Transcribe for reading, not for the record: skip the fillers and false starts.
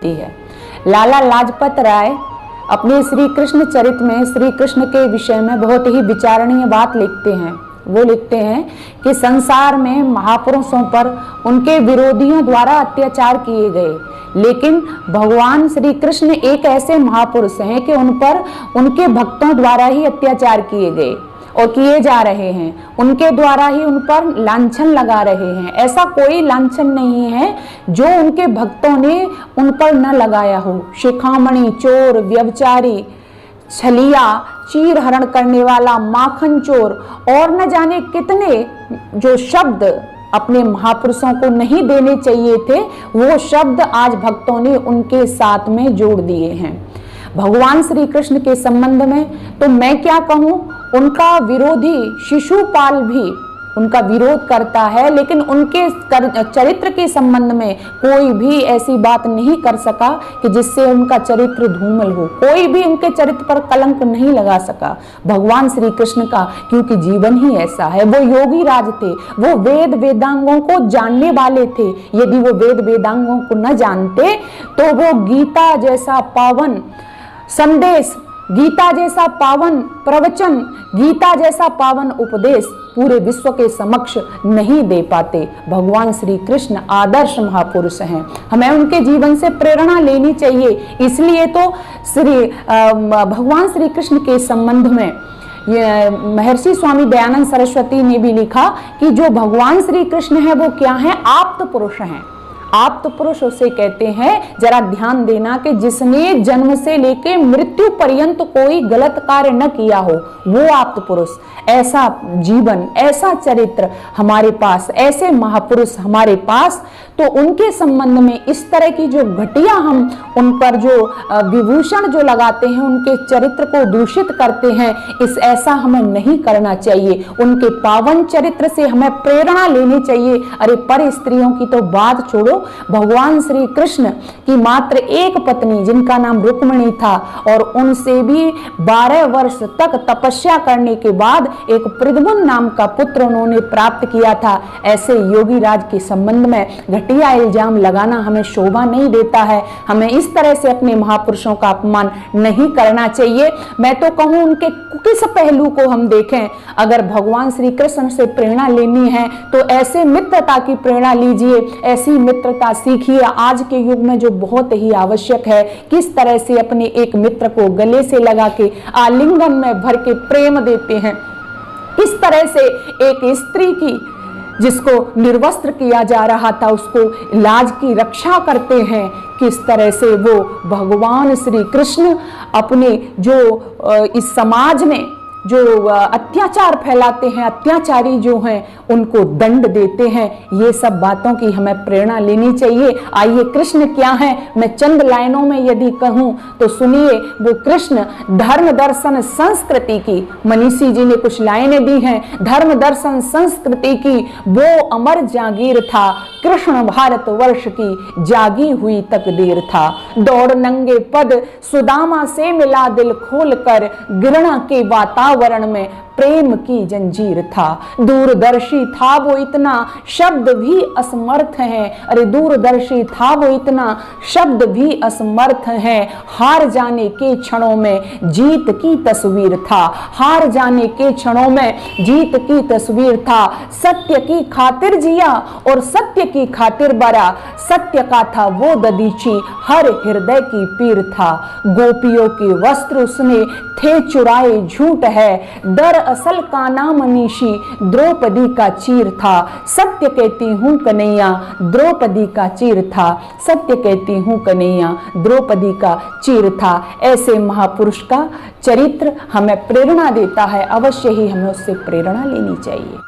मिलती है। लाला लाजपत राय अपने श्री कृष्ण चरित में श्री कृष्ण के विषय में बहुत ही विचारणीय बात लिखते हैं। वो लिखते हैं कि संसार में महापुरुषों पर उनके विरोधियों द्वारा अत्याचार किए गए, लेकिन भगवान श्री कृष्ण एक ऐसे महापुरुष हैं कि उन पर उनके भक्तों द्वारा ही अत्याचार किए गए और किए जा रहे हैं। उनके द्वारा ही उन पर लांछन लगा रहे हैं। ऐसा कोई लांछन नहीं है जो उनके भक्तों ने उन पर न लगाया हो। शिखामणि, चोर, व्यभिचारी, छलिया, चीर हरण करने वाला, माखन चोर और न जाने कितने जो शब्द अपने महापुरुषों को नहीं देने चाहिए थे, वो शब्द आज भक्तों ने उनके साथ में जोड़ दिए हैं। भगवान श्री कृष्ण के संबंध में तो मैं क्या कहूँ, उनका विरोधी शिशुपाल भी उनका विरोध करता है, लेकिन उनके चरित्र के संबंध में कोई भी ऐसी बात नहीं कर सका कि जिससे उनका चरित्र धूमिल हो। कोई भी उनके चरित्र पर कलंक नहीं लगा सका भगवान श्री कृष्ण का, क्योंकि जीवन ही ऐसा है। वो योगी राज थे, वो वेद वेदांगों को जानने वाले थे। यदि वो वेद वेदांगों को न जानते तो वो गीता जैसा पावन संदेश, गीता जैसा पावन प्रवचन, गीता जैसा पावन उपदेश पूरे विश्व के समक्ष नहीं दे पाते। भगवान श्री कृष्ण आदर्श महापुरुष हैं, हमें उनके जीवन से प्रेरणा लेनी चाहिए। इसलिए तो भगवान श्री कृष्ण के संबंध में महर्षि स्वामी दयानंद सरस्वती ने भी लिखा कि जो भगवान श्री कृष्ण है वो क्या है, आप्त पुरुष हैं। आप्त पुरुष उसे कहते हैं, जरा ध्यान देना, कि जिसने जन्म से लेके मृत्यु पर्यंत कोई गलत कार्य न किया हो, वो आप्त पुरुष। ऐसा जीवन, ऐसा चरित्र हमारे पास, ऐसे महापुरुष हमारे पास, तो उनके संबंध में इस तरह की जो घटिया हम उन पर जो विभूषण जो लगाते हैं, उनके चरित्र को दूषित करते हैं, ऐसा हमें नहीं करना चाहिए। उनके पावन चरित्र से हमें प्रेरणा लेनी चाहिए। अरे पर स्त्रियों की तो बात छोड़ो, भगवान श्री कृष्ण की मात्र एक पत्नी जिनका नाम रुक्मिणी था, और उनसे भी 12 वर्ष तक तपस्या करने के बाद एक प्रद्युम्न नाम का पुत्र उन्होंने प्राप्त किया था। ऐसे योगी राज के संबंध में घटिया इल्जाम लगाना हमें शोभा नहीं देता है। हमें इस तरह से अपने महापुरुषों का अपमान नहीं करना चाहिए। मैं तो कहूँ उनके किस पहलू को हम देखें, अगर भगवान श्री कृष्ण से प्रेरणा लेनी है तो ऐसे मित्रता की प्रेरणा लीजिए, ऐसी मित्रता सीखिए। आज के युग में जो बहुत ही आवश्यक है, किस तरह से अपने एक मित्र को गले से लगा के आलिंगन में भर के प्रेम देते हैं, किस तरह से एक स्त्री की जिसको निर्वस्त्र किया जा रहा था उसको लाज की रक्षा करते हैं, किस तरह से वो भगवान श्री कृष्ण अपने जो इस समाज में जो अत्याचार फैलाते हैं, अत्याचारी जो हैं, उनको दंड देते हैं। ये सब बातों की हमें प्रेरणा लेनी चाहिए। आइए कृष्ण क्या है, मैं चंद लाइनों में यदि कहूँ तो सुनिए। वो कृष्ण धर्म दर्शन संस्कृति की, मनीषी जी ने कुछ लाइनें दी हैं, धर्म दर्शन संस्कृति की वो अमर जागीर था, कृष्ण भारत वर्ष की जागी हुई तकदीर था। दौड़ नंगे पद सुदामा से मिला दिल खोल कर, घृणा के वातावरण में प्रेम की जंजीर था। दूरदर्शी था वो इतना, शब्द भी असमर्थ हैं। अरे दूरदर्शी था वो इतना, शब्द भी असमर्थ हैं। हार जाने के क्षणों में जीत की तस्वीर था, हार जाने के क्षणों में जीत की तस्वीर था। सत्य की खातिर जिया और सत्य की खातिर बरा, सत्य का था वो ददीची, हर हृदय की पीर था। गोपियों के वस्त्र उसने थे चुराए, झूठ है दरअसल का नाम निशी, द्रौपदी का चीर था। सत्य कहती हूँ कन्हैया, द्रौपदी का चीर था। सत्य कहती हूँ कन्हैया, द्रौपदी का चीर था। ऐसे महापुरुष का चरित्र हमें प्रेरणा देता है, अवश्य ही हमें उससे प्रेरणा लेनी चाहिए।